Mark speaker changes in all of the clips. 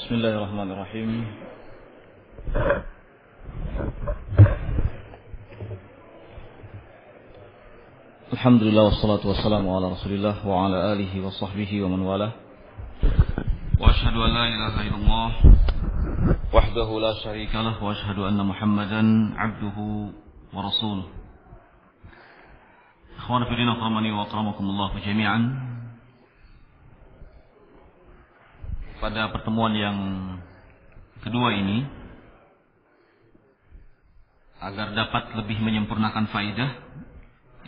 Speaker 1: Bismillahirrahmanirrahim. Alhamdulillah wassalatu wassalamu ala Rasulillah wa ala alihi wa sahbihi wa man walah. Wa asyhadu an la ilaha illallah wahdahu la syarika lah wa asyhadu anna Muhammadan abduhu wa rasuluh. Ikhwan fillah rahimani wa akramakumullah jami'an. Pada pertemuan yang kedua ini, agar dapat lebih menyempurnakan faidah,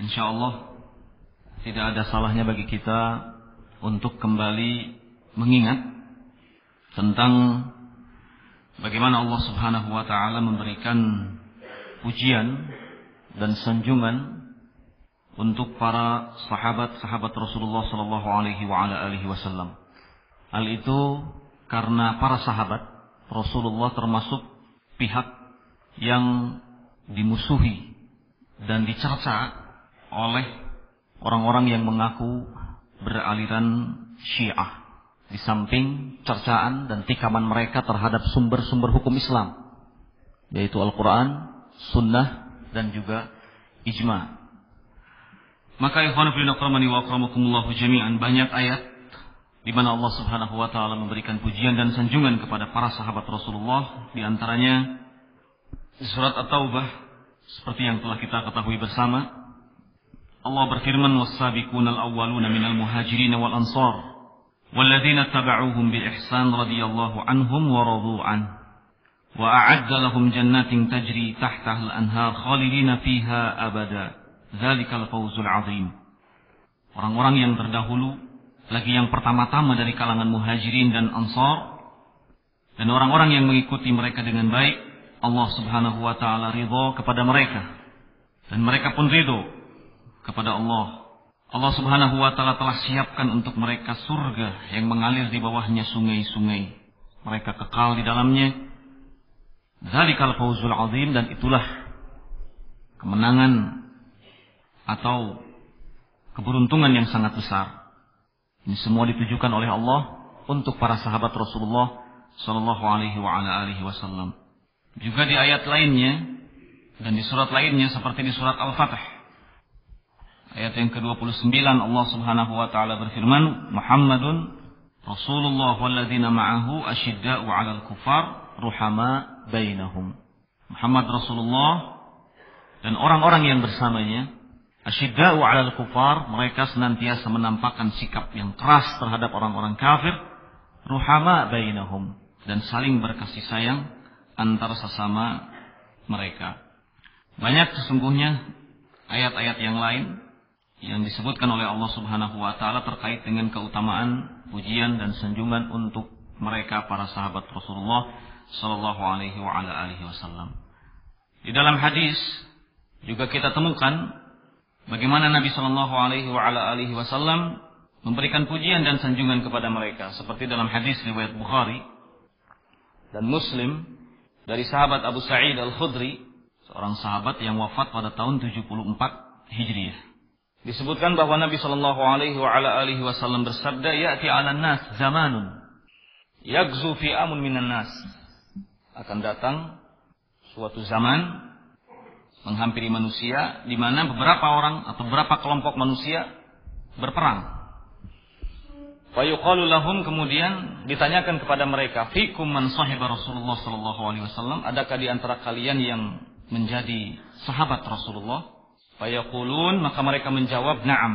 Speaker 1: insyaallah tidak ada salahnya bagi kita untuk kembali mengingat tentang bagaimana Allah Subhanahu wa taala memberikan pujian dan sanjungan untuk para sahabat-sahabat Rasulullah sallallahu alaihi wasallam. Hal itu karena para sahabat Rasulullah termasuk pihak yang dimusuhi dan dicerca oleh orang-orang yang mengaku beraliran Syiah, di samping cercaan dan tikaman mereka terhadap sumber-sumber hukum Islam, yaitu Al-Quran, Sunnah, dan juga Ijma'. Maka ikhwan fillah rahimani wa akramakumullah jami'an, banyak ayat di mana Allah Subhanahu wa taala memberikan pujian dan sanjungan kepada para sahabat Rasulullah, di antaranya surat At-Taubah seperti yang telah kita ketahui bersama. Allah berfirman, "Was-sabiqunal awwaluna minal muhajirin wal ansar walladzina tabauhum bi ihsan radhiyallahu anhum wa radu an wa a'adda lahum jannatin tajri tahtaha al-anhar khalidina fiha abada dzalikal fawzul 'adzim." Orang-orang yang terdahulu, lagi yang pertama-tama dari kalangan muhajirin dan ansar, dan orang-orang yang mengikuti mereka dengan baik, Allah Subhanahu wa taala ridha kepada mereka dan mereka pun ridha kepada Allah. Allah Subhanahu wa taala telah siapkan untuk mereka surga yang mengalir di bawahnya sungai-sungai. Mereka kekal di dalamnya. Dzalikal fawzul 'adzim, dan itulah kemenangan atau keberuntungan yang sangat besar. Ini semua ditujukan oleh Allah untuk para sahabat Rasulullah sallallahu alaihi wasallam. Juga di ayat lainnya dan di surat lainnya seperti di surat Al-Fatih, ayat yang ke-29, Allah Subhanahu wa taala berfirman, "Muhammadun Rasulullah walladzina ma'ahu asyidda'u 'alal kuffar ruhama bainahum." Muhammad Rasulullah dan orang-orang yang bersamanya, asyidda'u 'alal kuffar, mereka senantiasa menampakkan sikap yang keras terhadap orang-orang kafir, ruhama bainahum, dan saling berkasih sayang antara sesama mereka. Banyak sesungguhnya ayat-ayat yang lain yang disebutkan oleh Allah Subhanahu wa taala terkait dengan keutamaan, pujian dan sanjungan untuk mereka para sahabat Rasulullah sallallahu alaihi wasallam. Di dalam hadis juga kita temukan bagaimana Nabi sallallahu alaihi wasallam memberikan pujian dan sanjungan kepada mereka, seperti dalam hadis riwayat Bukhari dan Muslim dari sahabat Abu Sa'id Al-Khudri, seorang sahabat yang wafat pada tahun 74 Hijriah. Disebutkan bahwa Nabi sallallahu alaihi wasallam bersabda, "Ya'ti 'alan nas zamanun yaghzu fi amun minan nas." Akan datang suatu zaman menghampiri manusia di mana beberapa orang atau beberapa kelompok manusia berperang. Fa yuqalu lahum, kemudian ditanyakan kepada mereka, "Fikum man sahiba Rasulullah sallallahu alaihi wasallam?" Adakah di antara kalian yang menjadi sahabat Rasulullah? Fa yaqulun, maka mereka menjawab, "Na'am."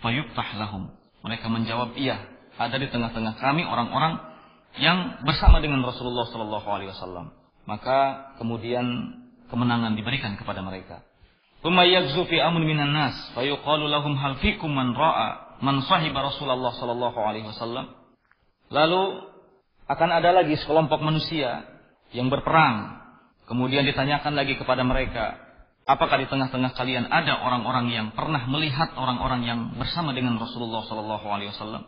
Speaker 1: Fa yuftah lahum, mereka menjawab, "Iya, ada di tengah-tengah kami orang-orang yang bersama dengan Rasulullah sallallahu alaihi wasallam." Maka kemudian kemenangan diberikan kepada mereka. Tsumma yaghzu fi amrin minan nas fa yuqalu lahum hal fikum man ra'a man sahiba Rasulullah sallallahu alaihi wasallam. Lalu akan ada lagi sekelompok manusia yang berperang. Kemudian ditanyakan lagi kepada mereka, apakah di tengah-tengah kalian ada orang-orang yang pernah melihat orang-orang yang bersama dengan Rasulullah sallallahu alaihi wasallam?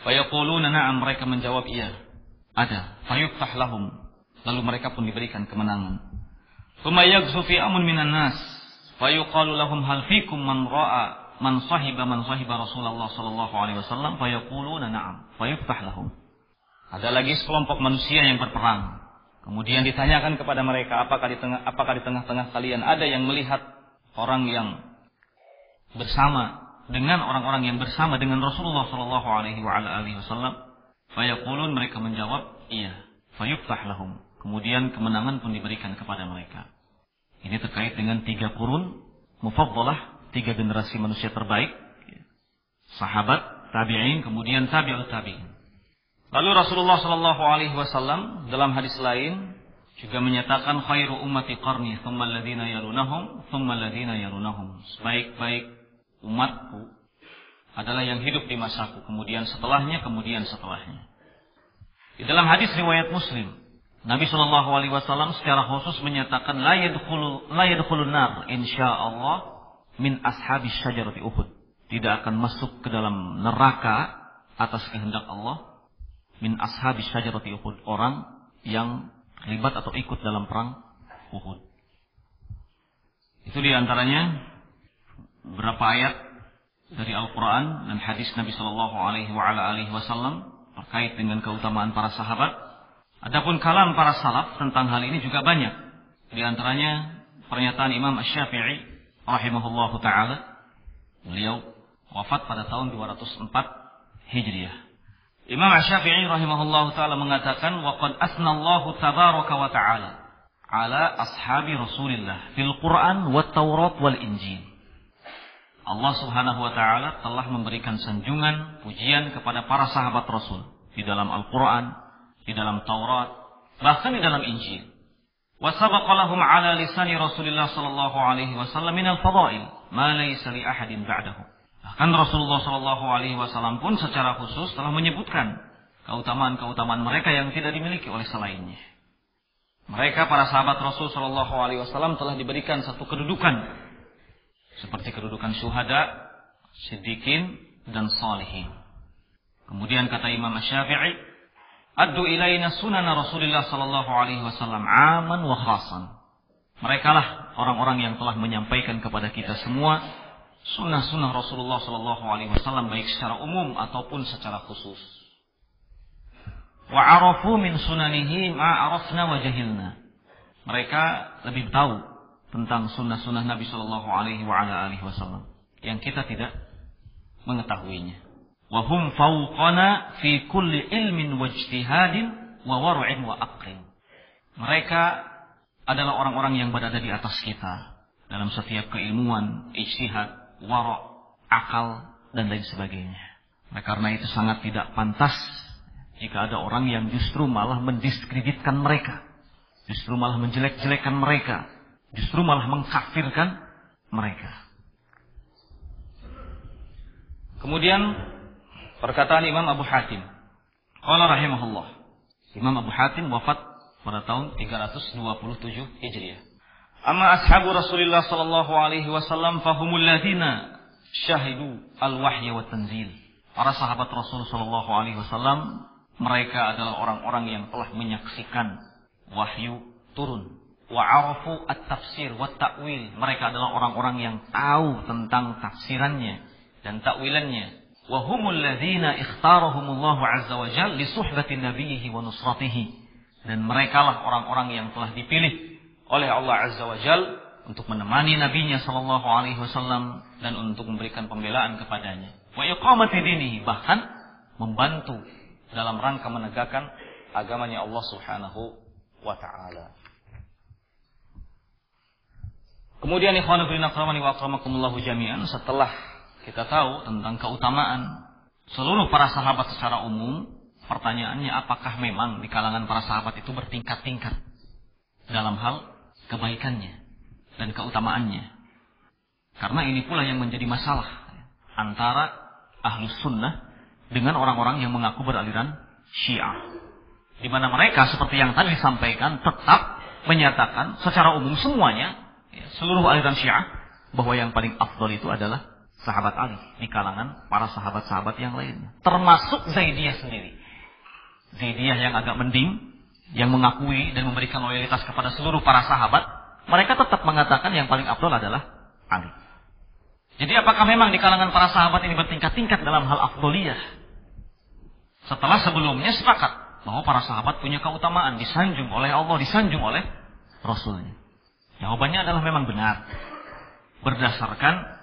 Speaker 1: Fa yaquluna na'am, mereka menjawab iya, ada. Fa yuftah lahum, lalu mereka pun diberikan kemenangan. Tsumma yaghzu fi amun minan nas fa yuqalu lahum hal fikum man ra'a man sahiba Rasulullah sallallahu alaihi wasallam fa yaquluna na'am fa yuftah lahum. Ada lagi sekelompok manusia yang berperang. Kemudian ditanyakan kepada mereka, apakah di tengah-tengah kalian ada yang melihat orang yang bersama dengan orang-orang yang bersama dengan Rasulullah sallallahu alaihi wasallam? Fayaqulun, mereka menjawab, iya. Fayuftah lahum. Kemudian kemenangan pun diberikan kepada mereka. Ini terkait dengan 3 qurun mufaddalah, 3 generasi manusia terbaik. Sahabat, tabi'in, kemudian tabi'ut tabi'in. Lalu Rasulullah sallallahu alaihi wasallam dalam hadis lain juga menyatakan khairu ummati qarni, thumma alladziina yalunahum, thumma alladziina yalunahum. Sebaik-baik umatku adalah yang hidup di masaku, kemudian setelahnya, kemudian setelahnya. Di dalam hadis riwayat Muslim, Nabi sallallahu alaihi wasallam secara khusus menyatakan la yadkhulun nar insyaallah min ashabis syajarati Uhud. Tidak akan masuk ke dalam neraka atas kehendak Allah min ashabis syajarati Uhud, orang yang terlibat atau ikut dalam perang Uhud. Itu diantaranya beberapa ayat dari Al-Quran dan hadis Nabi Sallallahu Alaihi Wasallam terkait dengan keutamaan para sahabat. Adapun kalam para salaf tentang hal ini juga banyak. Di antaranya pernyataan Imam Asy-Syafi'i rahimahullahu taala. Beliau wafat pada tahun 204 Hijriah. Imam Asy-Syafi'i rahimahullahu taala mengatakan, wa qad asnallahu tabaraka wa ta'ala ala ashabi Rasulillah fil Qur'an wat Taurat wal Injil. Allah Subhanahu wa taala telah memberikan sanjungan, pujian kepada para sahabat Rasul di dalam Al-Qur'an, di dalam Taurat, bahkan di dalam Injil. Wa sabaqa lahum ala lisani Rasulillah sallallahu alaihi wasallam min al-fadail ma laysa li ahadin ba'dahu. Bahkan Rasulullah sallallahu alaihi wasallam pun secara khusus telah menyebutkan keutamaan-keutamaan mereka yang tidak dimiliki oleh selainnya. Mereka para sahabat Rasul sallallahu alaihi wasallam telah diberikan satu kedudukan seperti kedudukan syuhada, siddiqin, dan salihin. Kemudian kata Imam Asy-Syafi'i, addu ilaina sunana Rasulullah sallallahu alaihi wasallam aman wa khasan. Merekalah orang-orang yang telah menyampaikan kepada kita semua sunnah-sunnah Rasulullah sallallahu alaihi wasallam baik secara umum ataupun secara khusus. Wa arafu min sunanihi ma arafna wa jahilna. Mereka lebih tahu tentang sunnah-sunnah Nabi sallallahu alaihi wasallam yang kita tidak mengetahuinya. Wa hum fawqana fi kulli ilmin wa ijtihadin wa war'in wa aqlin. Mereka adalah orang-orang yang berada di atas kita dalam setiap keilmuan, ijtihad, wara', akal, dan lain sebagainya. Nah, karena itu sangat tidak pantas jika ada orang yang justru malah mendiskreditkan mereka, justru malah menjelek-jelekan mereka, justru malah mengkafirkan mereka. Kemudian perkataan Imam Abu Hatim, qala rahimahullah. Imam Abu Hatim wafat pada tahun 327 Hijriah. Amma ashabu Rasulullah sallallahu alaihi wasallam fahumul ladzina syahidu al-wahya wa tanzil. Para sahabat Rasul sallallahu alaihi wasallam, mereka adalah orang-orang yang telah menyaksikan wahyu turun. Wa arafu at-tafsir wa ta'wil. Mereka adalah orang-orang yang tahu tentang tafsirannya dan takwilannya. Wa humul ladzina ikhtarahumullahu azza wa jalla li suhbati nabiyhi wa nusratihi. Dan merekalah orang-orang yang telah dipilih oleh Allah azza wa jalla untuk menemani nabinya sallallahu alaihi wasallam dan untuk memberikan pembelaan kepadanya. Wa iqamati dinihi, bahkan membantu dalam rangka menegakkan agamanya Allah Subhanahu wa taala. Kemudian ikhwanu fillah rahimani wa akramakumullah jami'an, setelah kita tahu tentang keutamaan seluruh para sahabat secara umum, pertanyaannya apakah memang di kalangan para sahabat itu bertingkat-tingkat dalam hal kebaikannya dan keutamaannya. Karena ini pula yang menjadi masalah antara ahlus sunnah dengan orang-orang yang mengaku beraliran Syiah, di mana mereka seperti yang tadi disampaikan tetap menyatakan secara umum semuanya, seluruh aliran Syiah, bahwa yang paling afdal itu adalah sahabat Ali di kalangan para sahabat-sahabat yang lainnya, termasuk Zaidiyah sendiri. Zaidiyah yang agak mending, yang mengakui dan memberikan loyalitas kepada seluruh para sahabat, mereka tetap mengatakan yang paling afdal adalah Ali. Jadi apakah memang di kalangan para sahabat ini bertingkat-tingkat dalam hal afdoliyah? Setelah sebelumnya sepakat bahwa para sahabat punya keutamaan, disanjung oleh Allah, disanjung oleh Rasulnya? Jawabannya adalah memang benar. Berdasarkan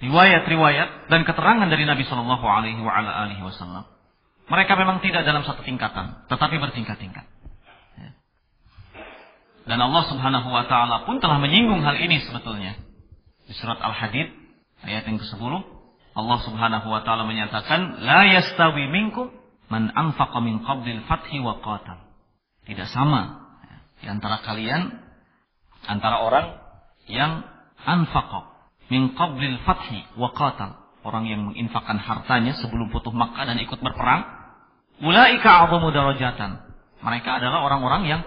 Speaker 1: riwayat-riwayat dan keterangan dari Nabi Shallallahu Alaihi Wasallam. Mereka memang tidak dalam satu tingkatan, tetapi bertingkat-tingkat. Dan Allah Subhanahu Wa Taala pun telah menyinggung hal ini sebetulnya. Di surat Al-Hadid ayat yang ke-10, Allah Subhanahu Wa Taala menyatakan, La yastawi minkum man anfaqa min qablil fathi wa qatal. Tidak sama di antara kalian, antara orang yang anfaqa min qablil fathi wa qatal, orang yang menginfakkan hartanya sebelum futuh Makkah dan ikut berperang, ulaika a'zamu darajatan. Mereka adalah orang-orang yang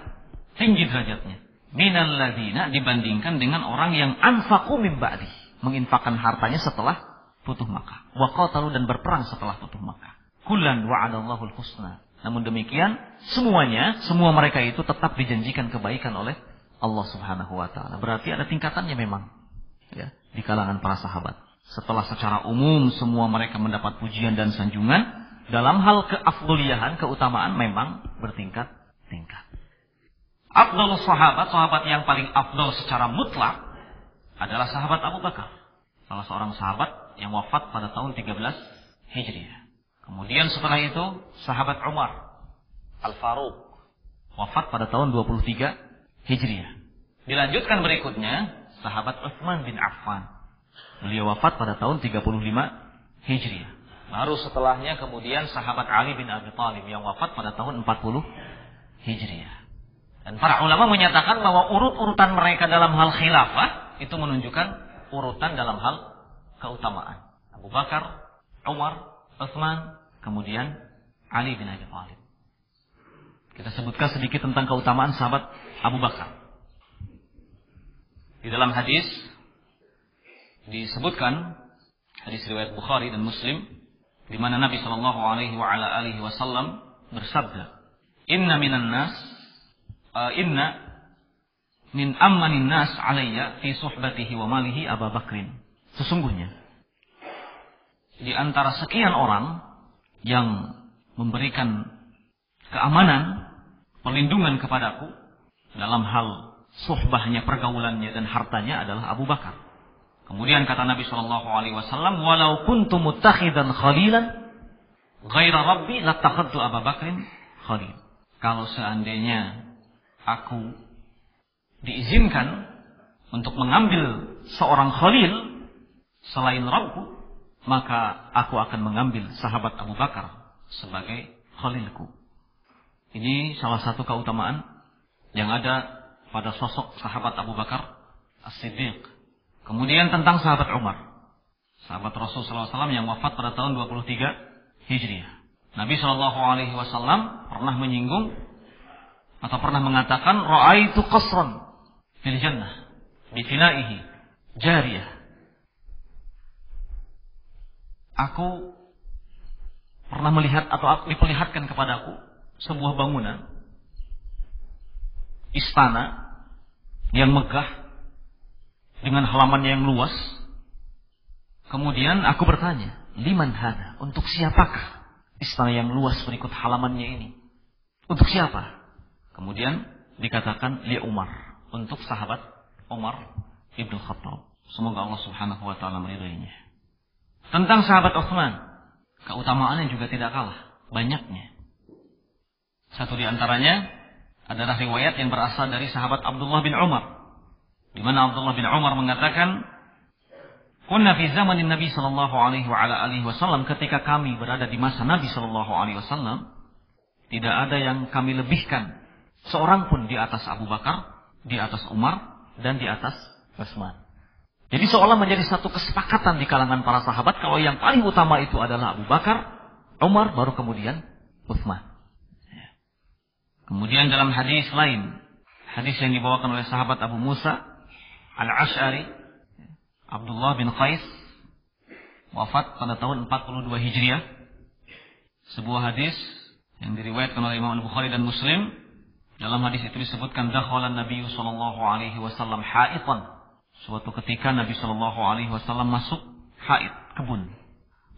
Speaker 1: tinggi derajatnya. Minal ladzina, dibandingkan dengan orang yang anfaqu min ba'di, menginfakkan hartanya setelah futuh Makkah, wa qatalu, dan berperang setelah futuh Makkah. Kullan wa'adallahu al-husna. Namun demikian, semua mereka itu tetap dijanjikan kebaikan oleh Allah Subhanahu wa taala. Berarti ada tingkatannya memang, ya, di kalangan para sahabat. Setelah secara umum semua mereka mendapat pujian dan sanjungan, dalam hal keafdoliyahan, keutamaan memang bertingkat-tingkat. Afdalus sahabat, sahabat yang paling afdal secara mutlak adalah sahabat Abu Bakar. Salah seorang sahabat yang wafat pada tahun 13 Hijriah. Kemudian setelah itu sahabat Umar Al-Faruq, wafat pada tahun 23 Hijriah. Dilanjutkan berikutnya sahabat Utsman bin Affan. Beliau wafat pada tahun 35 Hijriah. Baru setelahnya kemudian sahabat Ali bin Abi Thalib yang wafat pada tahun 40 Hijriah. Dan para ulama menyatakan bahwa urut-urutan mereka dalam hal khilafah itu menunjukkan urutan dalam hal keutamaan. Abu Bakar, Umar, Utsman, kemudian Ali bin Abi Thalib. Kita sebutkan sedikit tentang keutamaan sahabat Abu Bakar. Di dalam hadis disebutkan, hadis riwayat Bukhari dan Muslim, di mana Nabi Shallallahu Alaihi Wasallam bersabda, Inna min ammanin nas alayya fi suhbatihi wa malihi Abu Bakrin. Sesungguhnya di antara sekian orang yang memberikan keamanan, perlindungan kepadaku dalam hal suhbahnya, pergaulannya dan hartanya adalah Abu Bakar. Kemudian kata Nabi Shallallahu Alaihi Wasallam, walau kuntu muttakhidan khalilan ghaira rabbi lattakhadtu Abu Bakrin khalil. Kalau seandainya aku diizinkan untuk mengambil seorang khalil selain Rabbku, maka aku akan mengambil sahabat Abu Bakar sebagai khalilku. Ini salah satu keutamaan yang ada pada sosok sahabat Abu Bakar As-Siddiq. Kemudian tentang sahabat Umar, sahabat Rasulullah SAW yang wafat pada tahun 23 Hijriah. Nabi SAW pernah menyinggung atau pernah mengatakan, ra'aitu qasran fil jannah bi finaihi jariyah. Aku pernah melihat atau diperlihatkan kepadaku sebuah bangunan istana yang megah dengan halamannya yang luas. Kemudian aku bertanya, liman hada? Untuk siapakah istana yang luas berikut halamannya ini? Untuk siapa? Kemudian dikatakan li Umar, untuk sahabat Umar Ibnu Khattab. Semoga Allah Subhanahu wa taala meridainya. Tentang sahabat Utsman, keutamaannya juga tidak kalah banyaknya. Satu di antaranya adalah riwayat yang berasal dari sahabat Abdullah bin Umar, di mana Abdullah bin Umar mengatakan, kunna fi zamanin Nabi sallallahu alaihi wasallam, ketika kami berada di masa Nabi sallallahu alaihi wasallam, tidak ada yang kami lebihkan seorang pun di atas Abu Bakar, di atas Umar, dan di atas Utsman. Jadi seolah menjadi satu kesepakatan di kalangan para sahabat kalau yang paling utama itu adalah Abu Bakar, Umar, baru kemudian Utsman. Kemudian dalam hadis lain, hadis yang dibawakan oleh sahabat Abu Musa Al-Ash'ari, Abdullah bin Qais, wafat pada tahun 42 Hijriah. Sebuah hadis yang diriwayatkan oleh Imam Bukhari dan Muslim. Dalam hadis itu disebutkan, dakhala Nabi sallallahu alaihi wasallam haitan. Suatu ketika Nabi sallallahu alaihi wasallam masuk haid, kebun.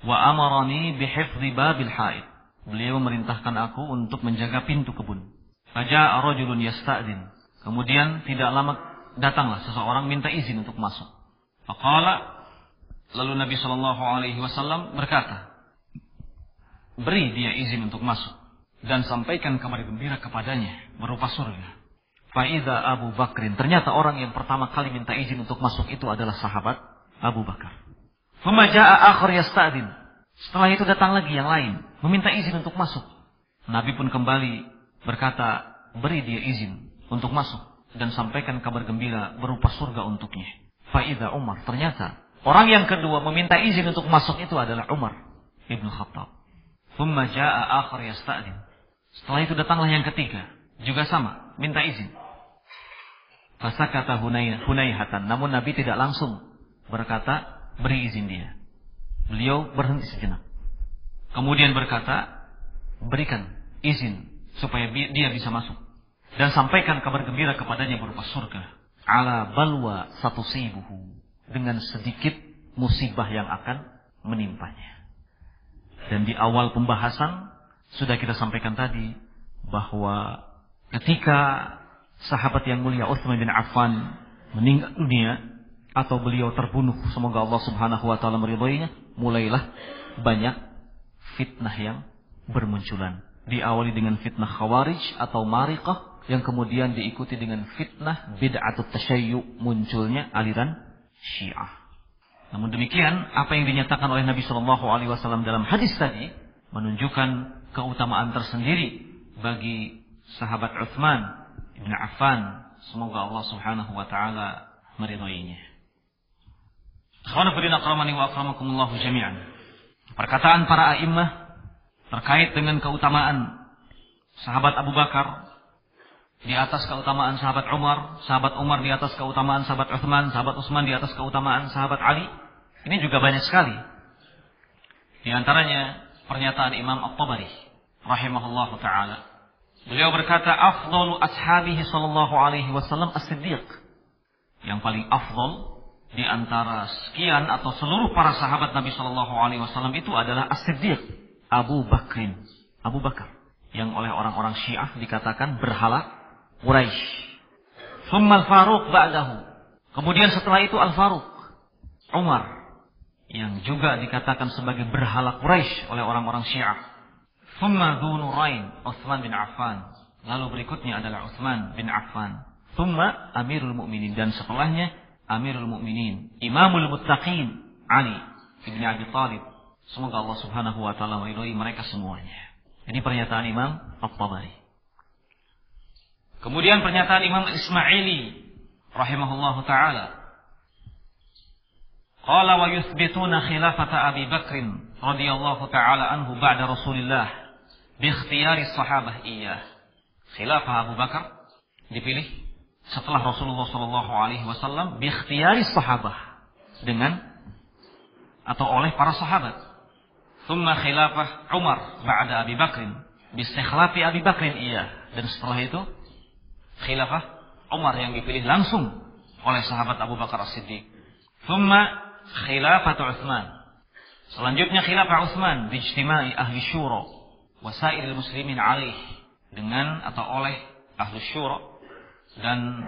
Speaker 1: Wa amarani bihifdzi babil haid. beliau memerintahkan aku untuk menjaga pintu kebun. Faja'a rajulun yasta'din. Kemudian tidak lama datanglah seseorang minta izin untuk masuk. Faqala, lalu Nabi SAW berkata, beri dia izin untuk masuk dan sampaikan kabar gembira kepadanya berupa surga. Fa'idha Abu Bakrin, ternyata orang yang pertama kali minta izin untuk masuk itu adalah sahabat Abu Bakar. Thumma ja'a akhar yasta'din. Setelah itu datang lagi yang lain meminta izin untuk masuk. Nabi pun kembali berkata, beri dia izin untuk masuk dan sampaikan kabar gembira berupa surga untuknya. Fa'idha Umar, ternyata orang yang kedua meminta izin untuk masuk itu adalah Umar ibn Khattab. Thumma ja'a akhar yasta'din. Setelah itu datanglah yang ketiga, juga sama, minta izin. Fasakata hunaihatan, namun Nabi tidak langsung berkata, beri izin dia. Beliau berhenti sejenak. Kemudian berkata, berikan izin supaya dia bisa masuk. Dan sampaikan kabar gembira kepadanya berupa surga. Ala balwa satusibuhu, dengan sedikit musibah yang akan menimpanya. Dan di awal pembahasan sudah kita sampaikan tadi bahwa ketika sahabat yang mulia Utsman bin Affan meninggal dunia atau beliau terbunuh, semoga Allah Subhanahu wa taala meridhoinya, mulailah banyak fitnah yang bermunculan. Diawali dengan fitnah Khawarij atau Mariqah, yang kemudian diikuti dengan fitnah bid'atut tasyayyu, munculnya aliran Syiah. Namun demikian, apa yang dinyatakan oleh Nabi sallallahu alaihi wasallam dalam hadis tadi menunjukkan keutamaan tersendiri bagi sahabat Utsman bin Affan. Semoga Allah Subhanahu wa taala meridhoinya. Ikhwan fillah akramani wa akramakumullah jami'an. Perkataan para a'immah terkait dengan keutamaan sahabat Abu Bakar di atas keutamaan sahabat Umar, sahabat Umar di atas keutamaan sahabat Utsman, sahabat Utsman di atas keutamaan sahabat Ali. Ini juga banyak sekali. Di antaranya pernyataan Imam At-Tabari rahimahullahu taala. Beliau berkata, afdalu ashabihi sallallahu alaihi wasallam as-siddiq. Yang paling afdal di antara sekian atau seluruh para sahabat Nabi sallallahu alaihi wasallam itu adalah as-siddiq, Abu Bakrin. Abu Bakar yang oleh orang-orang Syiah dikatakan berhala Quraisy. Thumma al-Faruq ba'dahu. Kemudian setelah itu Al-Faruq, Umar, yang juga dikatakan sebagai berhala Quraisy oleh orang-orang Syiah. Thumma Dzu Nurain, Utsman bin Affan. Lalu berikutnya adalah Utsman bin Affan. Thumma Amirul Mukminin, dan setelahnya Amirul Mukminin, Imamul Muttaqin, Ali bin Abi Thalib. Semoga Allah Subhanahu wa taala meridhai mereka semuanya. Ini pernyataan Imam At-Tabari. Kemudian pernyataan Imam Ismaili rahimahullahu taala. Qala wa yuthbituna khilafata Abi Bakrin radhiyallahu taala anhu ba'da Rasulillah bi ikhtiyari sahabah iyyah. Khilafah Abu Bakar dipilih setelah Rasulullah sallallahu alaihi wasallam bi ikhtiyari sahabah, dengan atau oleh para sahabat. Thumma khilafah Umar ba'da Abi Bakrin bi istikhlafi Abi Bakrin iyyah. Dan setelah itu khilafah Umar yang dipilih langsung oleh sahabat Abu Bakar As-Siddiq. Thumma khilafah Utsman. Selanjutnya khilafah Utsman bijtima'i ahli syura wa sa'iril muslimin alaih, dengan atau oleh ahli syura dan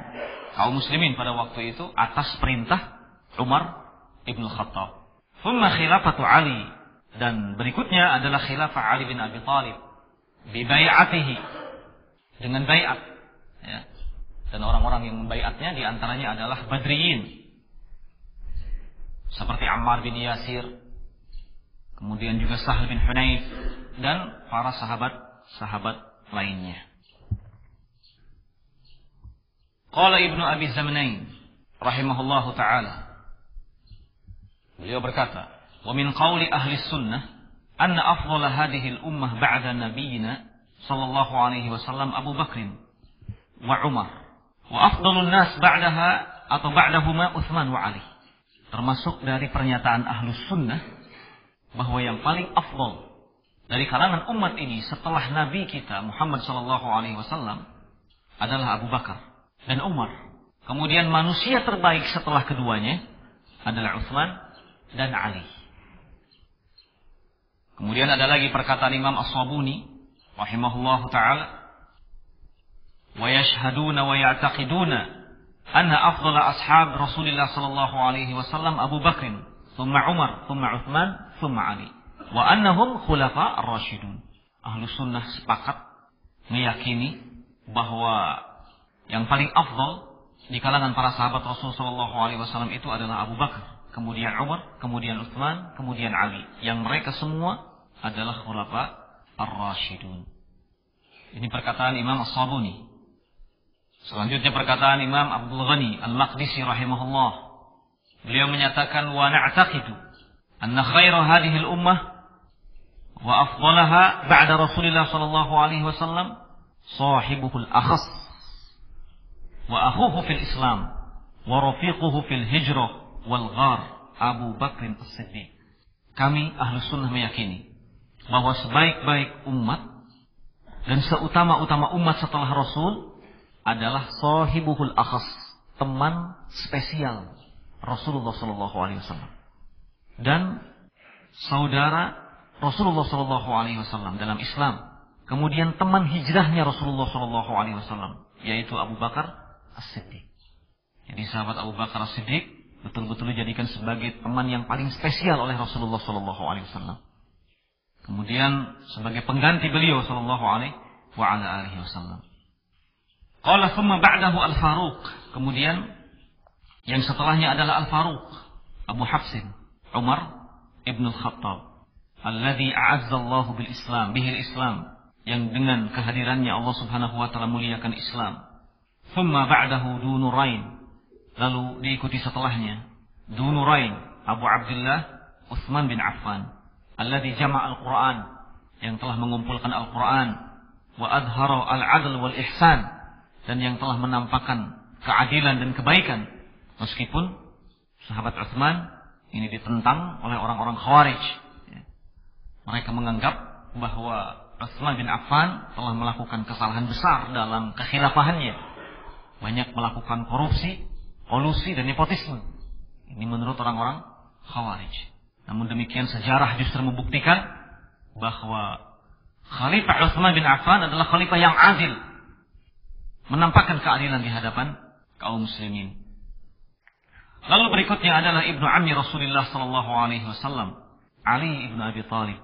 Speaker 1: kaum muslimin pada waktu itu atas perintah Umar ibn Khattab. Thumma khilafah Ali, dan berikutnya adalah khilafah Ali bin Abi Thalib bi bai'atihi, dengan bai'at, ya. Dan orang-orang yang membai'atnya diantaranya adalah Badriyin seperti Ammar bin Yasir, kemudian juga Sahal bin Hunayf, dan para sahabat-sahabat lainnya. Qala Ibnu Abi Zamnain rahimahullahu taala, beliau berkata, wa min qawli ahli sunnah anna afdhala hadhihi al-ummah ba'da nabiyyina sallallahu alaihi wasallam Abu Bakrin wa Umar, wa afdhalun nas ba'daha atau ba'dahuma Utsman wa Ali. Termasuk dari pernyataan ahlus sunnah bahwa yang paling afdal dari kalangan umat ini setelah Nabi kita Muhammad sallallahu alaihi wasallam adalah Abu Bakar dan Umar. Kemudian manusia terbaik setelah keduanya adalah Utsman dan Ali. Kemudian ada lagi perkataan Imam As-Sabuni rahimahullahu taala, wa yashhaduna wa ya'taqiduna anna afdhala ashab Rasulillah sallallahu alaihi wasallam Abu Bakr, thumma Umar, thumma Utsman, thumma Ali, wa annahum khulafa ar-rasyidun. Ahlus sunnah sepakat meyakini bahwa yang paling afdal di kalangan para sahabat Rasul sallallahu alaihi wasallam itu adalah Abu Bakar, kemudian Umar, kemudian Utsman, kemudian Ali, yang mereka semua adalah khulafa ar-rasyidun. Ini perkataan Imam As-Sabuni. Selanjutnya perkataan Imam Abdul Ghani Al-Maqdisi rahimahullah. Beliau menyatakan, wa na'taqidu anna khaira hadhihi al-ummah wa afdalaha ba'da Rasulillah sallallahu alaihi wasallam sahibuhul akhas wa akhuhu fil Islam wa rafiquhu fil hijrah wal ghar Abu Bakr As-Siddiq. Kami Ahlus Sunnah meyakini bahwa sebaik-baik umat dan seutama-utama umat setelah Rasul adalah sahibuhul akhas, teman spesial Rasulullah sallallahu alaihi wasallam, dan saudara Rasulullah sallallahu alaihi wasallam dalam Islam. Kemudian teman hijrahnya Rasulullah sallallahu alaihi wasallam, yaitu Abu Bakar As-Siddiq. Jadi sahabat Abu Bakar As-Siddiq betul-betul dijadikan sebagai teman yang paling spesial oleh Rasulullah sallallahu alaihi wasallam. Kemudian sebagai pengganti beliau sallallahu alaihi wasallam. Qala thumma ba'dahu Al-Faruq. Kemudian yang setelahnya adalah Al-Faruq, Abu Hafsin Umar ibn Al-Khattab, alladzi a'azza Allah bil Islam, bihil Islam, yang dengan kehadirannya Allah Subhanahu wa taala muliakan Islam. Thumma ba'dahu Dunurain. Lalu diikuti setelahnya Dunurain, Abu Abdullah Utsman bin Affan, alladzi jama'a al-Qur'an, yang telah mengumpulkan Al-Qur'an, wa adhara al-'adl wal ihsan, dan yang telah menampakkan keadilan dan kebaikan. Meskipun sahabat Utsman ini ditentang oleh orang-orang Khawarij. Mereka menganggap bahwa Utsman bin Affan telah melakukan kesalahan besar dalam kekhilafahannya. Banyak melakukan korupsi, kolusi, dan nepotisme. Ini menurut orang-orang Khawarij. Namun demikian sejarah justru membuktikan bahwa Khalifah Utsman bin Affan adalah khalifah yang adil, menampakkan keadilan di hadapan kaum muslimin. Lalu berikutnya adalah ibnu ammi Rasulullah sallallahu alaihi wasallam, Ali ibnu Abi Thalib,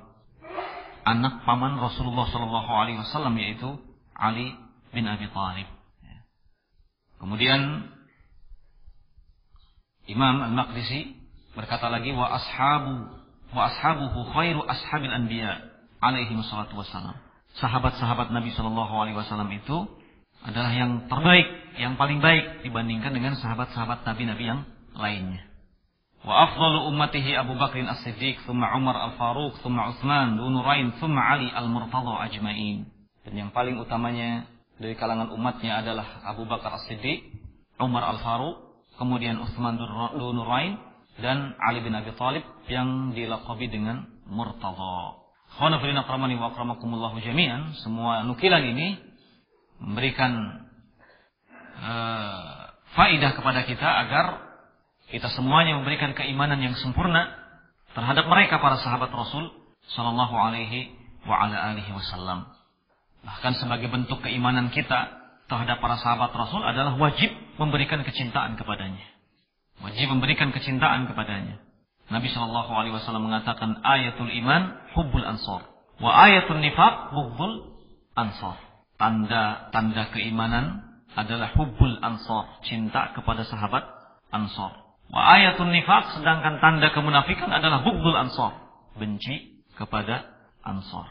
Speaker 1: anak paman Rasulullah sallallahu alaihi wasallam, yaitu Ali bin Abi Thalib. Kemudian Imam Al-Maqdisi berkata lagi, wa ashabuhu khairu ashabil anbiya alaihi wassalatu wassalam. Sahabat-sahabat Nabi sallallahu alaihi wasallam itu adalah yang terbaik, yang paling baik dibandingkan dengan sahabat-sahabat Nabi-Nabi yang lainnya. Wa afdalu ummatihi Abu Bakr As-Siddiq, thumma Umar Al-Faruq, thumma Utsman, Dunurain, thumma Ali Al-Murtadha ajma'in. Dan yang paling utamanya dari kalangan umatnya adalah Abu Bakar As-Siddiq, Umar Al-Faruq, kemudian Utsman, Dunurain, dan Ali bin Abi Thalib yang dilaqabi dengan Murtadha. Khana fillah akramani wa akramakumullah jami'an. Semua nukilan ini memberikan faidah kepada kita agar kita semuanya memberikan keimanan yang sempurna terhadap mereka, para sahabat Rasul sallallahu alaihi wa ala alihi wasallam. Bahkan sebagai bentuk keimanan kita terhadap para sahabat Rasul adalah wajib memberikan kecintaan kepadanya. Wajib memberikan kecintaan kepadanya. Nabi sallallahu alaihi wasallam mengatakan, ayatul iman hubbul ansar wa ayatul nifaq bughdul ansar. Tanda keimanan adalah hubbul ansar, cinta kepada sahabat Ansar. Wa ayatul nifaq, sedangkan tanda kemunafikan adalah bughdul ansar, benci kepada Ansar.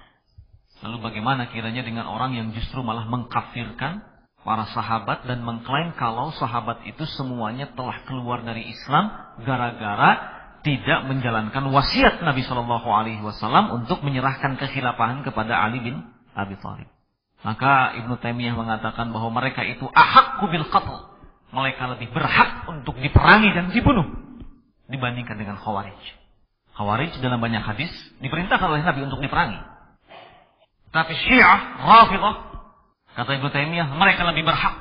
Speaker 1: Lalu bagaimana kiranya dengan orang yang justru malah mengkafirkan para sahabat dan mengklaim kalau sahabat itu semuanya telah keluar dari Islam gara-gara tidak menjalankan wasiat Nabi Shallallahu Alaihi Wasallam untuk menyerahkan kekhilafahan kepada Ali bin Abi Thalib. Maka Ibnu Taimiyah mengatakan bahwa mereka itu ahaqqu bil qatl. Mereka lebih berhak untuk diperangi dan dibunuh dibandingkan dengan Khawarij. Khawarij dalam banyak hadis diperintahkan oleh Nabi untuk diperangi. Tapi Syiah, Rafidhah, kata Ibnu Taimiyah, mereka lebih berhak,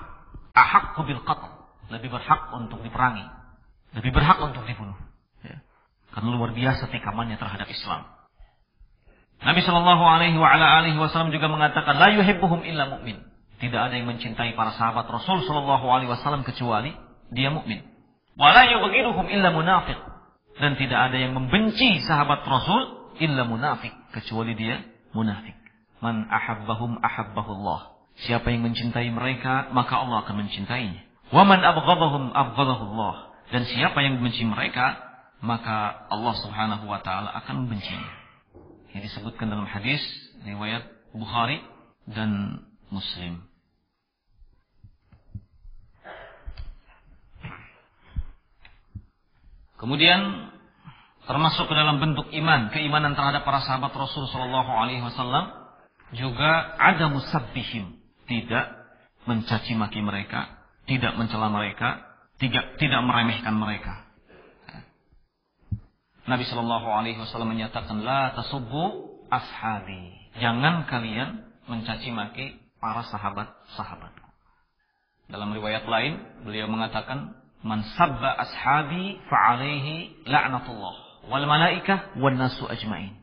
Speaker 1: ahaqqu bil qatl, lebih berhak untuk diperangi, lebih berhak untuk dibunuh. Ya. Karena luar biasa tikamannya terhadap Islam. Nabi Shallallahu Alaihi Wasallam juga mengatakan, la yuhibbuhum illa mu'min. Tidak ada yang mencintai para sahabat Rasul Shallallahu Alaihi Wasallam kecuali dia mukmin. Wa la yubghiduhum illa munafiq. Dan tidak ada yang membenci sahabat Rasul illa munafik, kecuali dia munafik. Man ahabbahum ahabbahullah. Siapa yang mencintai mereka, maka Allah akan mencintainya. Wa man abghadahum abghadahullah. Dan siapa yang membenci mereka, maka Allah Subhanahu wa taala akan membencinya. Yang disebutkan dalam hadis riwayat Bukhari dan Muslim. Kemudian termasuk ke dalam bentuk iman, keimanan terhadap para sahabat Rasul sallallahu alaihi wasallam juga ada musabbihim, tidak mencaci maki mereka, tidak mencela mereka, tidak meremehkan mereka. Nabi Shallallahu Alaihi Wasallam menyatakan, la tasubbu ashabi. Jangan kalian mencaci maki para sahabat-sahabatku. Dalam riwayat lain, beliau mengatakan, man sabba ashabi fa'alaihi la'natullah wal malaikah wan nasu ajmain.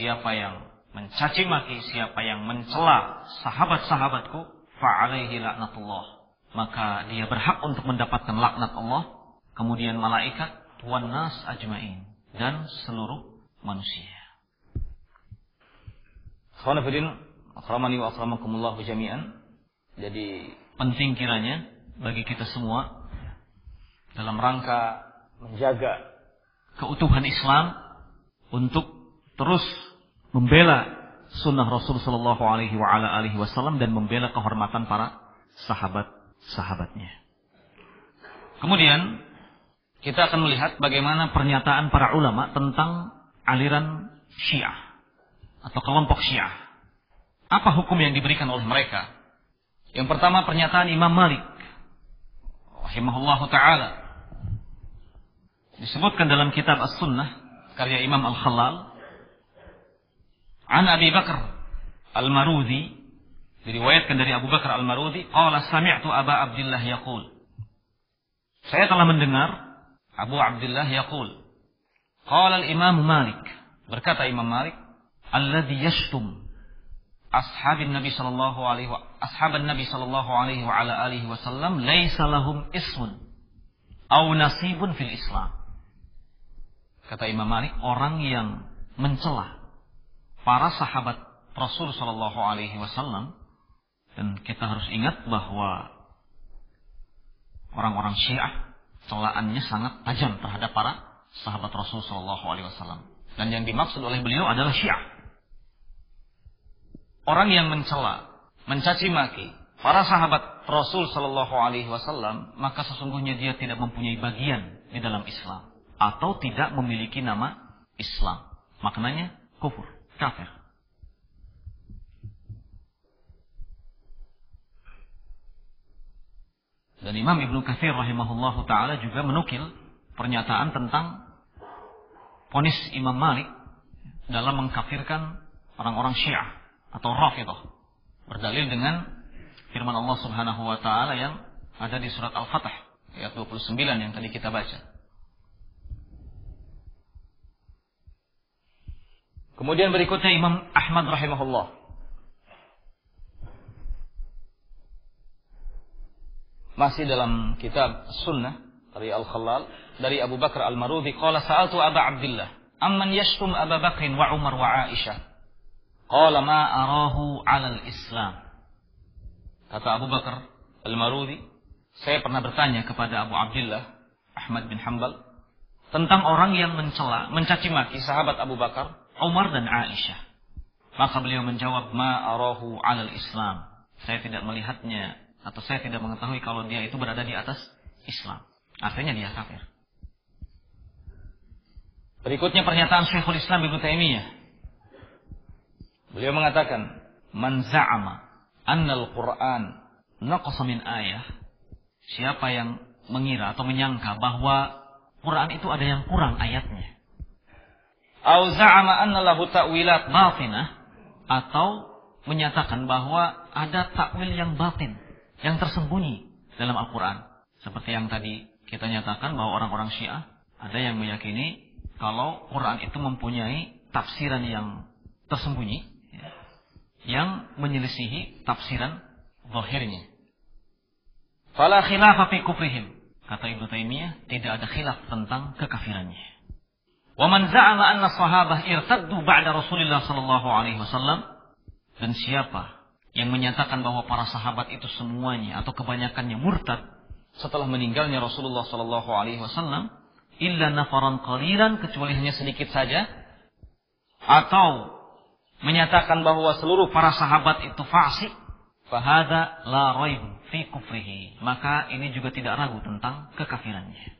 Speaker 1: Siapa yang mencaci maki, siapa yang mencela sahabat-sahabatku, fa'alaihi la'natullah, maka dia berhak untuk mendapatkan laknat Allah, kemudian malaikat, wan nas ajmain, dan seluruh manusia. Khawanafiddin, akhramani wa akramakumullah jami'an. Jadi penting kiranya bagi kita semua dalam rangka menjaga keutuhan Islam untuk terus membela sunnah Rasul sallallahu alaihi wasallam dan membela kehormatan para sahabat-sahabatnya. Kemudian kita akan melihat bagaimana pernyataan para ulama tentang aliran Syiah atau kelompok Syiah. Apa hukum yang diberikan oleh mereka? Yang pertama, pernyataan Imam Malik rahimahullahu ta'ala. Disebutkan dalam kitab As-Sunnah karya Imam Al-Khalal. An Abi Bakar Al-Marudhi, diriwayatkan dari Abu Bakar Al-Marudhi, qala sami'tu Aba Abdillah yaqul. Saya telah mendengar Abu Abdullah yaqul, qala al-Imam Malik, berkata Imam Malik, alladhi yashtum ashaban Nabi sallallahu alaihi wa ala alihi wasallam laisa lahum ismun aw nasibun fil Islam. Kata Imam Malik, orang yang mencela para sahabat Rasul sallallahu alaihi wasallam, dan kita harus ingat bahwa orang-orang Syiah celaannya sangat tajam terhadap para sahabat Rasul sallallahu alaihi wasallam. Dan yang dimaksud oleh beliau adalah Syiah. Orang yang mencela, mencaci maki para sahabat Rasul sallallahu alaihi wasallam, maka sesungguhnya dia tidak mempunyai bagian di dalam Islam atau tidak memiliki nama Islam. Maknanya kufur, kafir. Dan Imam Ibnu Katsir rahimahullahu ta'ala juga menukil pernyataan tentang vonis Imam Malik dalam mengkafirkan orang-orang Syiah atau Rafidhah, berdalil dengan firman Allah Subhanahu wa ta'ala yang ada di surat Al-Fatah ayat 29 yang tadi kita baca. Kemudian berikutnya Imam Ahmad rahimahullah, masih dalam kitab Sunnah dari Al-Khalal, dari Abu Bakar Al-Marudhi, qala sa'altu Aba Abdillah amman yashtum Aba Bakrin wa Umar wa Aisyah, qala ma arahu 'ala al-Islam. Kata Abu Bakar Al-Marudhi, saya pernah bertanya kepada Abu Abdillah Ahmad bin Hanbal tentang orang yang mencela, mencaci maki sahabat Abu Bakar, Umar dan Aisyah. Maka beliau menjawab, ma arahu 'ala al-Islam. Saya tidak melihatnya atau saya tidak mengetahui kalau dia itu berada di atas Islam. Artinya dia kafir. Berikutnya pernyataan Syekhul Islam Ibnu Taimiyah. Beliau mengatakan, man za'ama anna al-Qur'an naqasa min ayah. Siapa yang mengira atau menyangka bahwa Quran itu ada yang kurang ayatnya. Au za'ama anna lahu ta'wilat batinah, atau menyatakan bahwa ada takwil yang batin, yang tersembunyi dalam Al-Quran. Seperti yang tadi kita nyatakan bahwa orang-orang Syiah ada yang meyakini kalau Quran itu mempunyai tafsiran yang tersembunyi ya, yang menyelisihi tafsiran zahirnya. Fala khilafa fi kufrihim. Kata Ibnu Taimiyah, tidak ada khilaf tentang kekafirannya. Wa man za'ama anna sahabah irtaddu ba'da Rasulillah sallallahu alaihi wasallam, dan siapa yang menyatakan bahwa para sahabat itu semuanya atau kebanyakannya murtad setelah meninggalnya Rasulullah sallallahu alaihi wasallam, illa nafaran qalilan, kecuali hanya sedikit saja, atau menyatakan bahwa seluruh para sahabat itu fasik, fahada la raib fi kufrihi, maka ini juga tidak ragu tentang kekafirannya.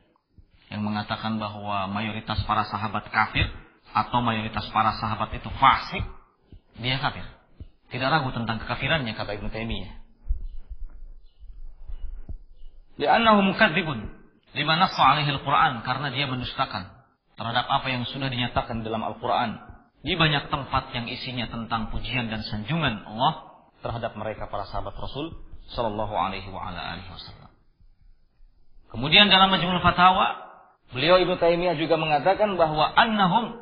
Speaker 1: Yang mengatakan bahwa mayoritas para sahabat kafir atau mayoritas para sahabat itu fasik, dia kafir. Tidak ragu tentang kekafirannya, kata Ibnu Taimiyah. Li'annahu mukadzibun lima nassa alaihi al-Qur'an, karena dia mendustakan terhadap apa yang sudah dinyatakan dalam Al-Qur'an. Di banyak tempat yang isinya tentang pujian dan sanjungan Allah terhadap mereka para sahabat Rasul sallallahu alaihi wasallam. Kemudian dalam Majmu'ul Fatawa, beliau Ibnu Taimiyah juga mengatakan bahwa annahum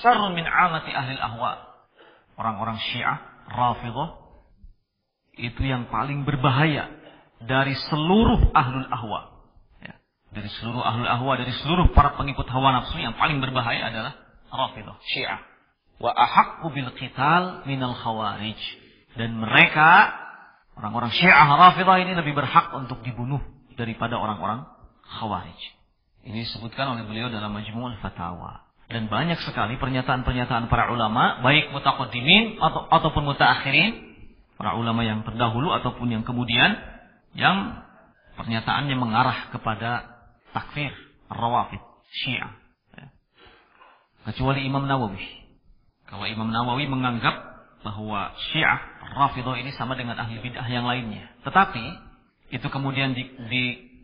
Speaker 1: syarrun min amati ahli al-ahwa. Orang-orang Syiah Rafidhah itu yang paling berbahaya dari seluruh ahlul ahwa. Ya, dari seluruh ahlul ahwa, dari seluruh para pengikut hawa nafsu, yang paling berbahaya adalah Rafidhah, Syiah. Wa ahaqqu bil qital minal khawarij. Dan mereka, orang-orang Syiah Rafidhah ini lebih berhak untuk dibunuh daripada orang-orang Khawarij. Ini disebutkan oleh beliau dalam Majmu'ul Fatawa. Dan banyak sekali pernyataan-pernyataan para ulama, baik mutaqaddimin ataupun mutaakhirin, para ulama yang terdahulu ataupun yang kemudian, yang pernyataannya mengarah kepada takfir Rawafid, Syiah. Kecuali Imam Nawawi. Kalau Imam Nawawi menganggap bahwa Syiah Rafidhah ini sama dengan ahli bid'ah yang lainnya. Tetapi itu kemudian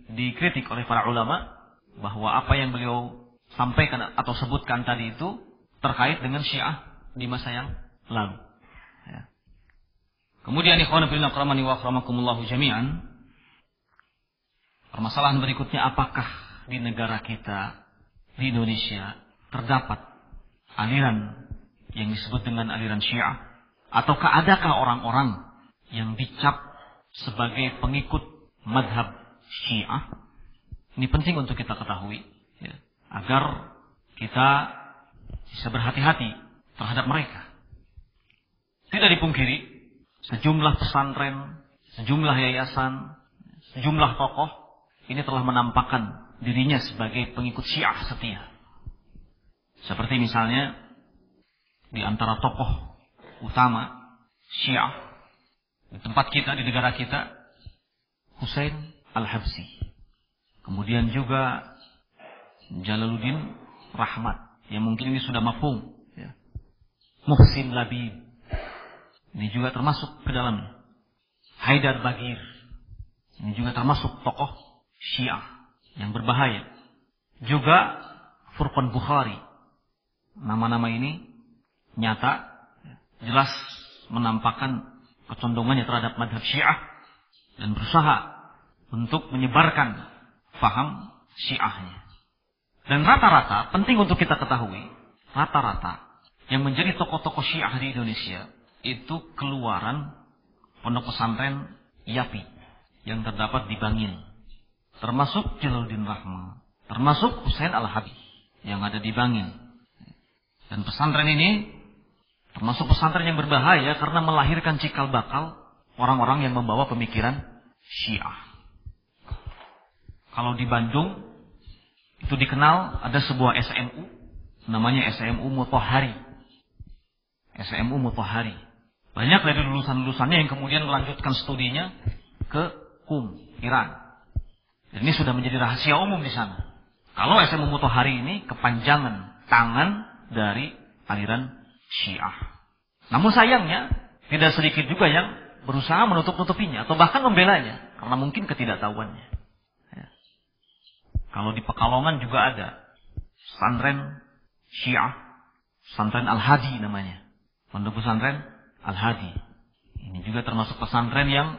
Speaker 1: dikritik oleh para ulama bahwa apa yang beliau sampaikan atau sebutkan tadi itu terkait dengan Syiah di masa yang lalu. Ya. Kemudian ikhwan fillah rahimani wa rahimakumullah jami'an, permasalahan berikutnya, apakah di negara kita, di Indonesia, terdapat aliran yang disebut dengan aliran Syiah, ataukah adakah orang-orang yang dicap sebagai pengikut madhab Syiah? Ini penting untuk kita ketahui, ya, agar kita bisa berhati-hati terhadap mereka. Tidak dipungkiri, sejumlah pesantren, sejumlah yayasan, sejumlah tokoh ini telah menampakkan dirinya sebagai pengikut Syiah setia. Seperti misalnya di antara tokoh utama Syiah di tempat kita, di negara kita, Husain Al-Habsyi. Kemudian juga Jalaluddin Rahmat, yang mungkin ini sudah mafhum, ya. Muhsin Labib, ini juga termasuk ke dalamnya. Haidar Bagir, ini juga termasuk tokoh Syiah yang berbahaya. Juga Furqan Bukhari. Nama-nama ini nyata, jelas menampakkan kecondongannya terhadap madhab Syiah dan berusaha untuk menyebarkan faham Syiahnya. Dan rata-rata, penting untuk kita ketahui, rata-rata yang menjadi tokoh-tokoh Syiah di Indonesia itu keluaran pondok pesantren Yapi yang terdapat di Bangil, termasuk Jalaluddin Rahmat, termasuk Husain Al-Habsyi yang ada di Bangil. Dan pesantren ini termasuk pesantren yang berbahaya karena melahirkan cikal bakal orang-orang yang membawa pemikiran Syiah. Kalau di Bandung itu dikenal ada sebuah SMU, namanya SMU Mutahhari. SMU Mutahhari. Banyak dari lulusan-lulusannya yang kemudian melanjutkan studinya ke Iran. Dan ini sudah menjadi rahasia umum di sana. Kalau SMU Mutahhari ini kepanjangan tangan dari aliran Syiah. Namun sayangnya tidak sedikit juga yang berusaha menutup-nutupinya atau bahkan membelanya karena mungkin ketidaktahuannya. Ya. Kalau di Pekalongan juga ada pesantren Syiah, pesantren Al-Hadi namanya, pondok pesantren Al-Hadi. Ini juga termasuk pesantren yang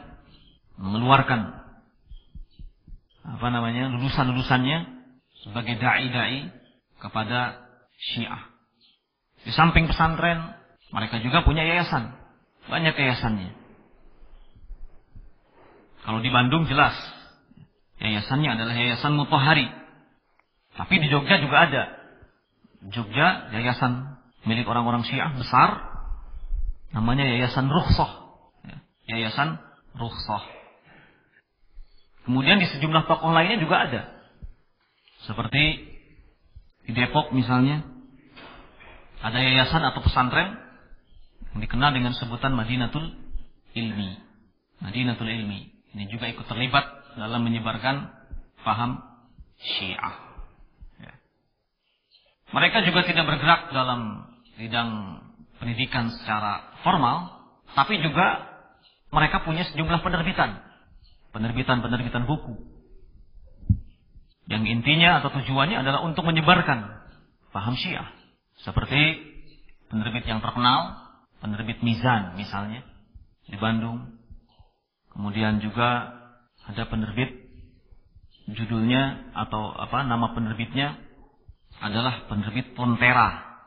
Speaker 1: mengeluarkan lulusan-lulusannya sebagai dai-dai kepada Syiah. Di samping pesantren Mereka juga punya yayasan. Banyak yayasannya. Kalau di Bandung jelas. Yayasannya adalah Yayasan Mutahari. Tapi di Jogja juga ada. Jogja, yayasan milik orang-orang Syiah besar. Namanya Yayasan Rukhsah. Yayasan Rukhsah. Kemudian di sejumlah tokoh lainnya juga ada. Seperti di Depok misalnya. Ada yayasan atau pesantren yang dikenal dengan sebutan Madinatul Ilmi. Madinatul Ilmi. Ini juga ikut terlibat dalam menyebarkan paham Syiah. Ya. Mereka juga tidak bergerak dalam bidang pendidikan secara formal, tapi juga mereka punya sejumlah penerbitan buku. Yang intinya atau tujuannya adalah untuk menyebarkan paham Syiah. Seperti penerbit yang terkenal, penerbit Mizan misalnya di Bandung. Kemudian juga ada penerbit judulnya atau nama penerbitnya adalah penerbit Lentera.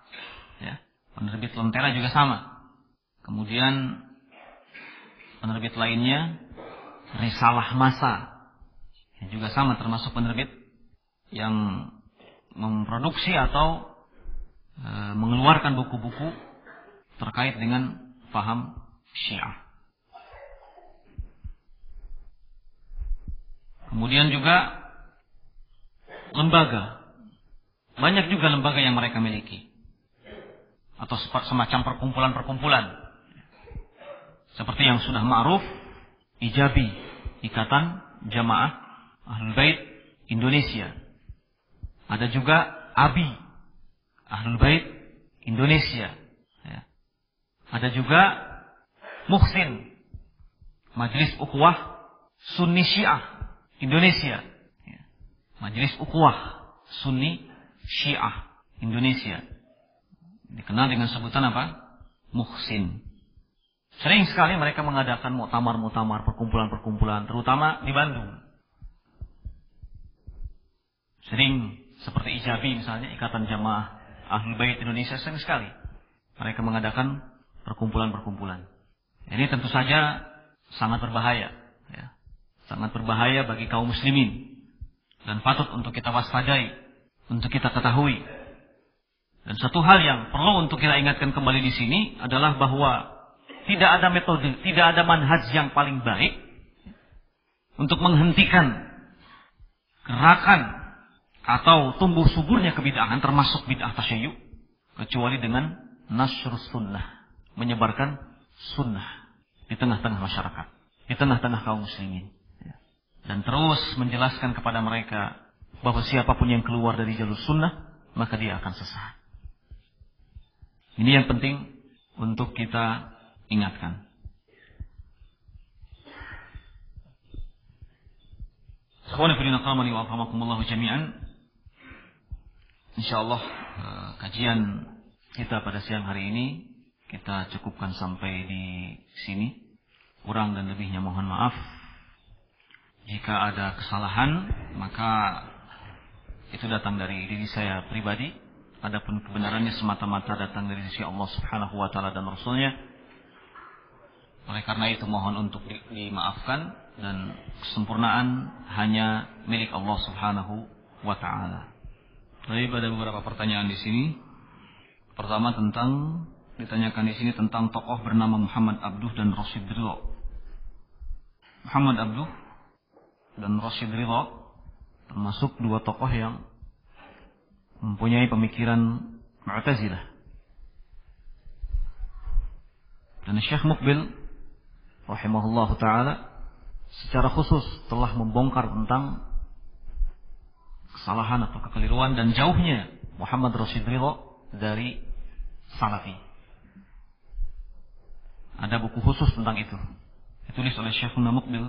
Speaker 1: Ya, penerbit Lentera juga sama. Kemudian penerbit lainnya Risalah Masa, yang juga sama, termasuk penerbit yang memproduksi atau mengeluarkan buku-buku terkait dengan paham Syiah. Kemudian juga lembaga. Banyak juga lembaga yang mereka miliki. Atau semacam perkumpulan-perkumpulan. Seperti yang sudah ma'ruf, Ijabi, Ikatan Jamaah Ahlul Bait Indonesia. Ada juga ABI, Ahlul Bait Indonesia. Ya. Ada juga Muhsin, Majelis Ukhuwah Sunni Syiah Indonesia. Ya. Majelis Ukhuwah Sunni Syiah Indonesia. Dikenal dengan sebutan apa? Muhsin. Sering sekali mereka mengadakan muktamar-muktamar, perkumpulan-perkumpulan, terutama di Bandung. Sering seperti Ijabi misalnya, Ikatan Jamaah Ahlul Bait Indonesia, sering sekali mereka mengadakan perkumpulan-perkumpulan. Ini tentu saja sangat berbahaya, ya. Sangat berbahaya bagi kaum muslimin dan patut untuk kita waspadai, untuk kita ketahui. Dan satu hal yang perlu untuk kita ingatkan kembali di sini adalah bahwa tidak ada metode, tidak ada manhaj yang paling baik untuk menghentikan gerakan atau tumbuh suburnya kebid'ahan, termasuk bid'ah tasyayyu, kecuali dengan nasrus sunnah, menyebarkan sunnah di tengah-tengah masyarakat, di tengah-tengah kaum muslimin, dan terus menjelaskan kepada mereka bahwa siapapun yang keluar dari jalur sunnah maka dia akan sesat. Ini yang penting untuk kita ingatkan. Ikhwani fillah qamani wa aqamakumullah jami'an. Insyaallah kajian kita pada siang hari ini kita cukupkan sampai di sini. Kurang dan lebihnya mohon maaf. Jika ada kesalahan maka itu datang dari diri saya pribadi. Adapun kebenarannya semata-mata datang dari sisi Allah Subhanahu wa taala dan Rasulnya. Oleh karena itu mohon untuk dimaafkan dan kesempurnaan hanya milik Allah Subhanahu wa taala. Baik, ada beberapa pertanyaan di sini. Pertama ditanyakan di sini tentang tokoh bernama Muhammad Abduh dan Rashid Ridha. Muhammad Abduh dan Rashid Ridha termasuk dua tokoh yang mempunyai pemikiran Mu'tazilah. Dan Syekh Muqbil rahimahullahu taala secara khusus telah membongkar tentang kesalahan atau kekeliruan dan jauhnya Muhammad Rashid Ridha dari Salafi. Ada buku khusus tentang itu, ditulis oleh Syekh Muqbil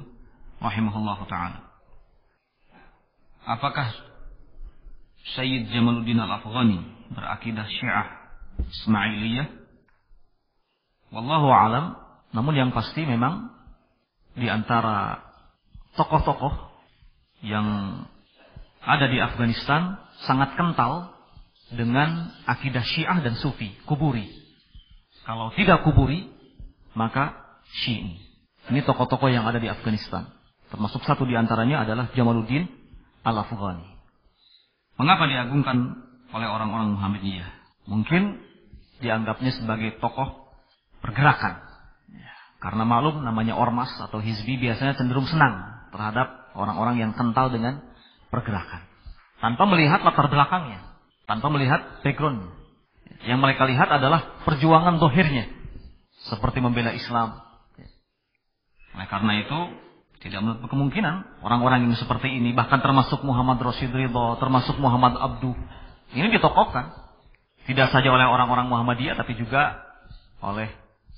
Speaker 1: rahimahullahu taala. Apakah Sayyid Jamaluddin Al-Afghani berakidah Syiah Ismailiyah? Wallahu a'lam. Namun yang pasti memang di antara tokoh-tokoh yang ada di Afghanistan sangat kental dengan akidah Syiah dan Sufi, Kuburi. Kalau tidak kuburi, maka Syi'i. Ini tokoh-tokoh yang ada di Afghanistan. Termasuk satu di antaranya adalah Jamaluddin Al-Afghani. Mengapa diagungkan oleh orang-orang Muhammadiyah? Mungkin dianggapnya sebagai tokoh pergerakan. Karena maklum namanya ormas atau hizbi biasanya cenderung senang terhadap orang-orang yang kental dengan pergerakan. Tanpa melihat latar belakangnya. Tanpa melihat background. Yang mereka lihat adalah perjuangan zahirnya. Seperti membela Islam. Oleh karena itu, tidak menutup kemungkinan orang-orang yang seperti ini, bahkan termasuk Muhammad Rashid Ridha, termasuk Muhammad Abduh, ini ditokohkan. Tidak saja oleh orang-orang Muhammadiyah, tapi juga oleh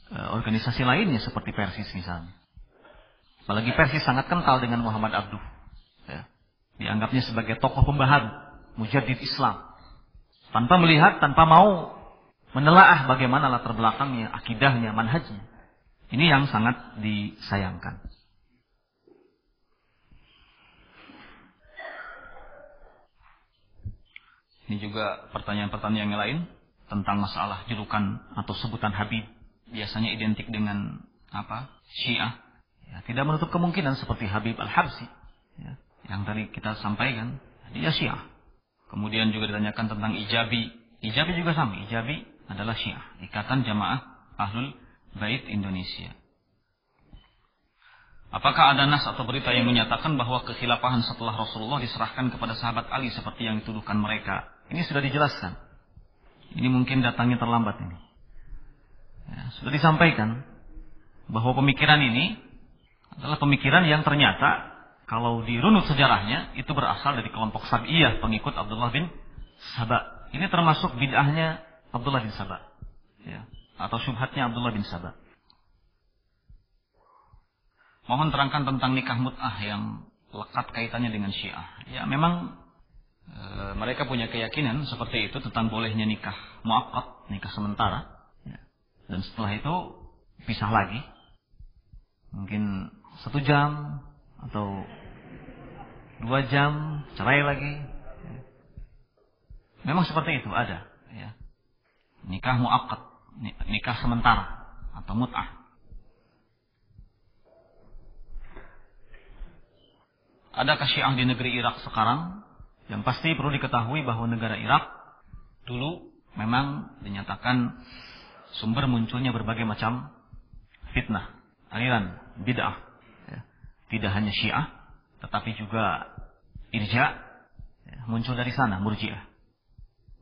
Speaker 1: organisasi lainnya seperti Persis misalnya. Apalagi Persis sangat kental dengan Muhammad Abduh. Ya. Dianggapnya sebagai tokoh pembaharu, mujaddid Islam. Tanpa melihat, tanpa mau menelaah bagaimana latar belakangnya, akidahnya, manhajnya. Ini yang sangat disayangkan. Ini juga pertanyaan-pertanyaan yang lain tentang masalah julukan atau sebutan Habib. Biasanya identik dengan apa? Syiah. Ya, tidak menutup kemungkinan seperti Habib Al-Habsyi. Ya, yang tadi kita sampaikan, dia Syiah. Kemudian juga ditanyakan tentang Ijabi. Ijabi juga sama. Ijabi adalah Syiah. Ikatan Jamaah Ahlul Bait Indonesia. Apakah ada nas atau berita yang menyatakan bahwa kekhilafahan setelah Rasulullah diserahkan kepada sahabat Ali seperti yang dituduhkan mereka? Ini sudah dijelaskan. Ini mungkin datangnya terlambat ini. Ya, sudah disampaikan bahwa pemikiran ini adalah pemikiran yang ternyata kalau dirunut sejarahnya itu berasal dari kelompok Sab'iyah pengikut Abdullah bin Saba. Ini termasuk bid'ahnya Abdullah bin Saba. Ya. Atau syubhatnya Abdullah bin Saba. Mohon terangkan tentang nikah mut'ah yang lekat kaitannya dengan Syiah. Ya memang mereka punya keyakinan seperti itu tentang bolehnya nikah mu'aqqad, nikah sementara. Ya. Dan setelah itu pisah lagi. Mungkin 1 jam atau 2 jam cerai lagi. Ya. Memang seperti itu ada. Ya. Nikah mu'aqqad, nikah sementara atau mut'ah. Adakah Syiah di negeri Irak sekarang? Yang pasti perlu diketahui bahwa negara Irak dulu memang dinyatakan sumber munculnya berbagai macam fitnah, aliran bid'ah. Ya. Tidak hanya Syiah, tetapi juga Irja, ya, muncul dari sana, Murji'ah.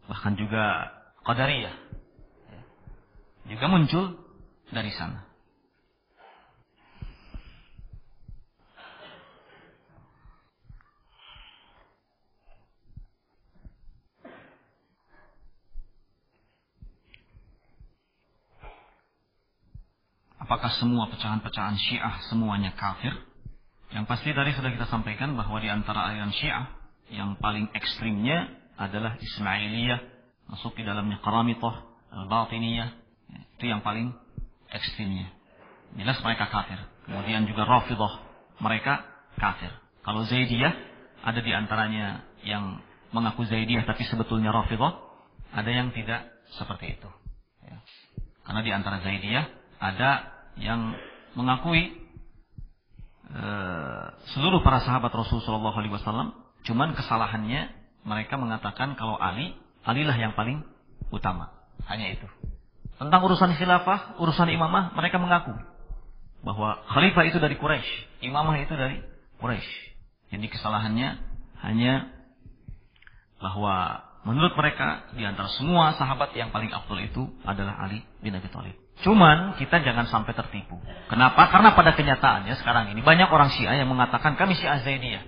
Speaker 1: Bahkan juga Qadariyah, ya, juga muncul dari sana. Apakah semua pecahan-pecahan Syiah semuanya kafir? Yang pasti tadi sudah kita sampaikan bahwa di antara aliran Syiah yang paling ekstrimnya adalah Ismailiyah, masuk di dalamnya Qaramitah, Al-Batiniyah, itu yang paling ekstrimnya. Jelas mereka kafir. Kemudian juga Rafidhah, mereka kafir. Kalau Zaidiyah, ada di antaranya yang mengaku Zaidiyah tapi sebetulnya Rafidhah, ada yang tidak seperti itu. Ya. Karena di antara Zaidiyah ada yang mengakui seluruh para sahabat Rasulullah SAW, cuman kesalahannya mereka mengatakan kalau Alilah yang paling utama. Hanya itu. Tentang urusan khilafah, urusan imamah, mereka mengaku bahwa khalifah itu dari Quraisy, imamah itu dari Quraisy. Jadi kesalahannya hanya bahwa menurut mereka di antara semua sahabat yang paling afdal itu adalah Ali bin Abi Thalib. Cuman kita jangan sampai tertipu. Kenapa? Karena pada kenyataannya sekarang ini banyak orang Syiah yang mengatakan kami Syiah Zaidiyah.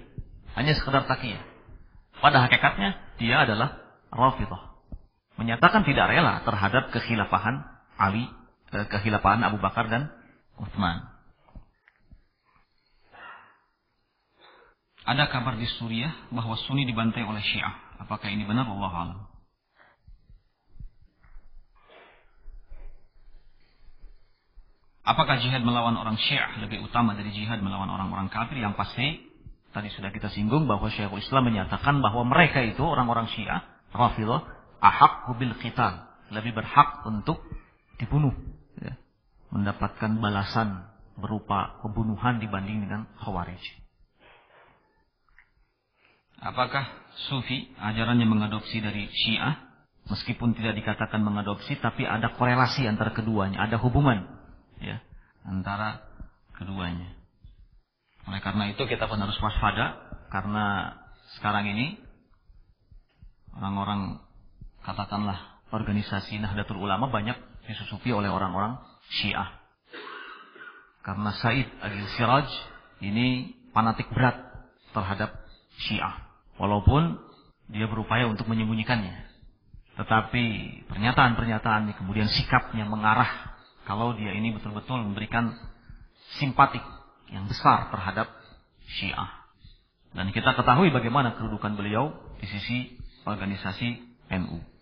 Speaker 1: Hanya sekedar taqiyah. Pada hakikatnya dia adalah Rafidhah. Menyatakan tidak rela terhadap kekhilafahan Ali, kekhilafahan Abu Bakar dan Utsman. Ada kabar di Suriah bahwa Sunni dibantai oleh Syiah. Apakah ini benar? Wallahu a'lam. Apakah jihad melawan orang Syiah lebih utama dari jihad melawan orang-orang kafir? Yang pasti tadi sudah kita singgung bahwa Syekhul Islam menyatakan bahwa mereka itu orang-orang Syiah, Rafidhah, ahaqqu bil qital, lebih berhak untuk dibunuh, ya, mendapatkan balasan berupa pembunuhan dibanding dengan Khawarij. Apakah Sufi ajarannya mengadopsi dari Syiah? Meskipun tidak dikatakan mengadopsi, tapi ada korelasi antara keduanya, ada hubungan, ya, antara keduanya. Oleh karena itu kita pun harus waspada, karena sekarang ini orang-orang, katakanlah organisasi Nahdlatul Ulama banyak disusupi oleh orang-orang Syiah. Karena Said Agil-Siraj ini fanatik berat terhadap Syiah. Walaupun dia berupaya untuk menyembunyikannya. Tetapi pernyataan-pernyataan kemudian sikap yang mengarah kalau dia ini betul-betul memberikan simpatik yang besar terhadap Syiah. Dan kita ketahui bagaimana kedudukan beliau di sisi organisasi NU.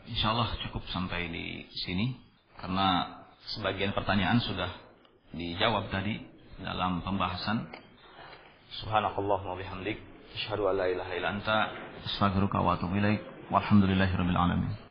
Speaker 1: Insyaallah cukup sampai di sini karena sebagian pertanyaan sudah dijawab tadi dalam pembahasan. Subhanakallahumma bihamdik asyhadu an la ilaha illa anta astaghfiruka wa atubu ilaik. Walhamdulillahirabbil alamin.